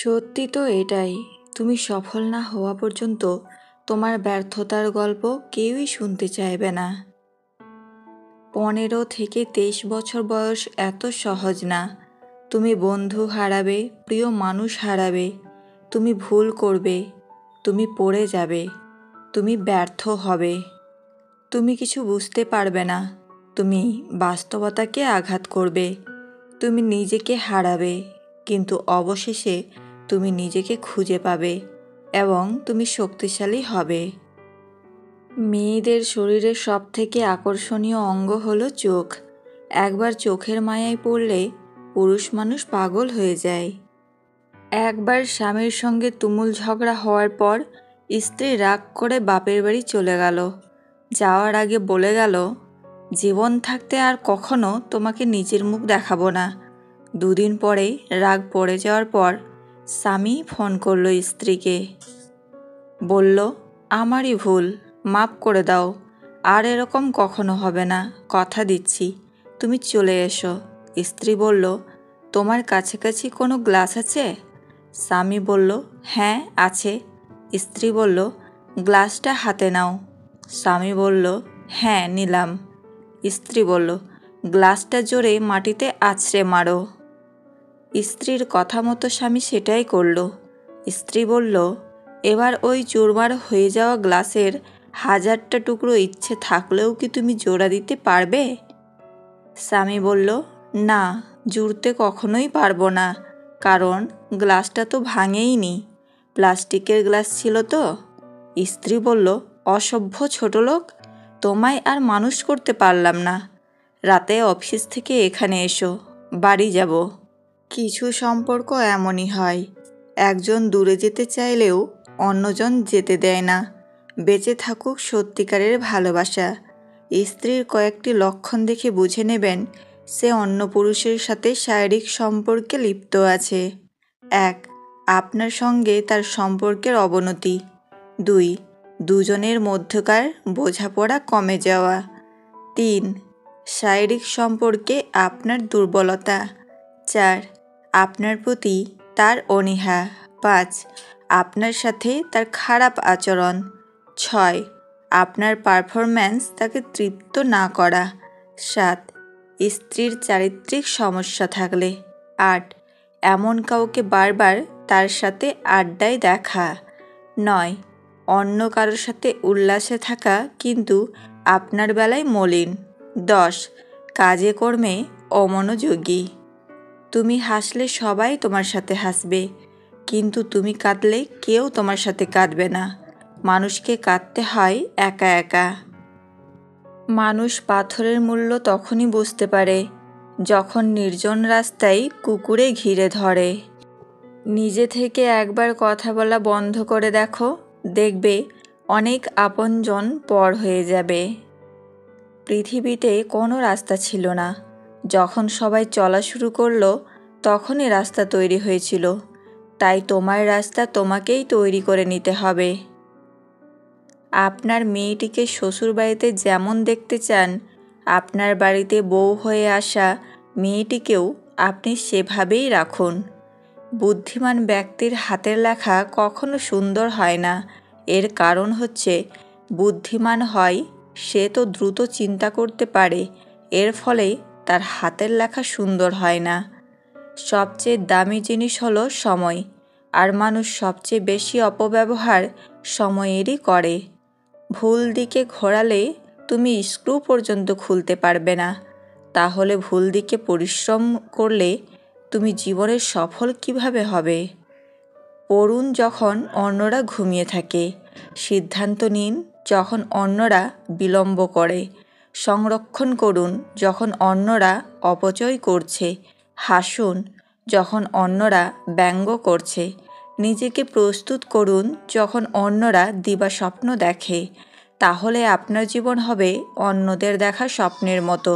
সত্যি তো এটাই। তুমি সফল না হওয়া পর্যন্ত তোমার ব্যর্থতার গল্প কেউই শুনতে চাইবে না। 15 থেকে 23 বছর বয়স এত সহজ না। তুমি বন্ধু হারাবে, প্রিয় মানুষ হারাবে, তুমি ভুল করবে, তুমি পড়ে যাবে, তুমি ব্যর্থ হবে, তুমি কিছু বুঝতে পারবে না, তুমি বাস্তবতাকে আঘাত করবে, তুমি নিজেকে হারাবে, কিন্তু অবশেষে তুমি নিজেকে খুঁজে পাবে এবং তুমি শক্তিশালী হবে। মেয়েদের শরীরের সবথেকে আকর্ষণীয় অঙ্গ হলো চোখ। একবার চোখের মায়ায় পড়লে পুরুষ মানুষ পাগল হয়ে যায়। একবার স্বামীর সঙ্গে তুমুল ঝগড়া হওয়ার পর স্ত্রী রাগ করে বাপের বাড়ি চলে গেল। যাওয়ার আগে বলে গেল, জীবন থাকতে আর কখনো তোমাকে নিজের মুখ দেখাবো না। 2 দিন পরে রাগ পড়ে যাওয়ার পর স্বামী ফোন করলো স্ত্রীকে, বলল, আমারই ভুল, মাফ করে দাও, আর এরকম কখনো হবে না, কথা দিচ্ছি, তুমি চলে এসো। স্ত্রী বলল, তোমার কাছাকাছি কোনো গ্লাস আছে? স্বামী বলল, হ্যাঁ আছে। স্ত্রী বলল, গ্লাসটা হাতে নাও। স্বামী বলল, হ্যাঁ নিলাম। স্ত্রী বলল, গ্লাসটা জোরে মাটিতে আছড়ে মারো। স্ত্রীর কথা মতো স্বামী সেটাই করল। স্ত্রী বলল, এবার ওই চুরমার হয়ে যাওয়া গ্লাসের 1000টা টুকরো ইচ্ছে থাকলেও কি তুমি জোড়া দিতে পারবে? স্বামী বলল, না, জুড়তে কখনোই পারবো না, কারণ গ্লাসটা তো ভাঙেইনি, প্লাস্টিকের গ্লাস ছিল তো। স্ত্রী বলল, অসভ্য ছোটলোক, তোমায় আর মানুষ করতে পারলাম না, রাতে অফিস থেকে এখানে এসো, বাড়ি যাব। কিছু সম্পর্ক এমনই হয়, একজন দূরে যেতে চাইলেও অন্যজন যেতে দেয় না। বেঁচে থাকুক সত্যিকারের ভালোবাসা। স্ত্রীর কয়েকটি লক্ষণ দেখে বুঝে নেবেন সে অন্য পুরুষের সাথে শারীরিক সম্পর্কে লিপ্ত আছে। 1. আপনার সঙ্গে তার সম্পর্কের অবনতি। 2. দুজনের মধ্যকার বোঝাপড়া কমে যাওয়া। 3. শারীরিক সম্পর্কে আপনার দুর্বলতা। 4. আপনার প্রতি তার অনীহা। 5. আপনার সাথে তার খারাপ আচরণ। 6. আপনার পারফরম্যান্স তাকে তৃপ্ত না করা। 7. স্ত্রীর চারিত্রিক সমস্যা থাকলে। 8. এমন কাউকে বারবার তার সাথে আড্ডায় দেখা। 9. অন্য কারোর সাথে উল্লাসে থাকা কিন্তু আপনার বেলায় মলিন। 10. কাজে কর্মে অমনোযোগী। তুমি হাসলে সবাই তোমার সাথে হাসবে, কিন্তু তুমি কাঁদলে কেউ তোমার সাথে কাঁদবে না। মানুষকে কাঁদতে হয় একা একা। মানুষ পাথরের মূল্য তখনই বুঝতে পারে যখন নির্জন রাস্তায় কুকুরে ঘিরে ধরে। নিজে থেকে একবার কথা বলা বন্ধ করে দেখো, দেখবে অনেক আপনজন পর হয়ে যাবে। পৃথিবীতে কোনো রাস্তা ছিল না, যখন সবাই চলা শুরু করলো তখনই রাস্তা তৈরি হয়েছিল। তাই তোমার রাস্তা তোমাকেই তৈরি করে নিতে হবে। আপনার মেয়েটিকে শ্বশুরবাড়িতে যেমন দেখতে চান, আপনার বাড়িতে বউ হয়ে আসা মেয়েটিকেও আপনি সেভাবেই রাখুন। বুদ্ধিমান ব্যক্তির হাতের লেখা কখনো সুন্দর হয় না। এর কারণ হচ্ছে, বুদ্ধিমান হয় সে তো দ্রুত চিন্তা করতে পারে, এর ফলে তার হাতের লেখা সুন্দর হয় না। সবচেয়ে দামি জিনিস হলো সময়, আর মানুষ সবচেয়ে বেশি অপব্যবহার সময়েরই করে। ভুল দিকে ঘোরালে তুমি স্ক্রু পর্যন্ত খুলতে পারবে না, তাহলে ভুল দিকে পরিশ্রম করলে তুমি জীবনে সফল কিভাবে হবে? পড়ুন যখন অন্যরা ঘুমিয়ে থাকে, সিদ্ধান্ত নিন যখন অন্যরা বিলম্ব করে, সংরক্ষণ করুন যখন অন্যরা অপচয় করছে, হাসুন যখন অন্যরা ব্যঙ্গ করছে, নিজেকে প্রস্তুত করুন যখন অন্যরা দিবাস্বপ্ন দেখে, তাহলে আপনার জীবন হবে অন্যদের দেখা স্বপ্নের মতো।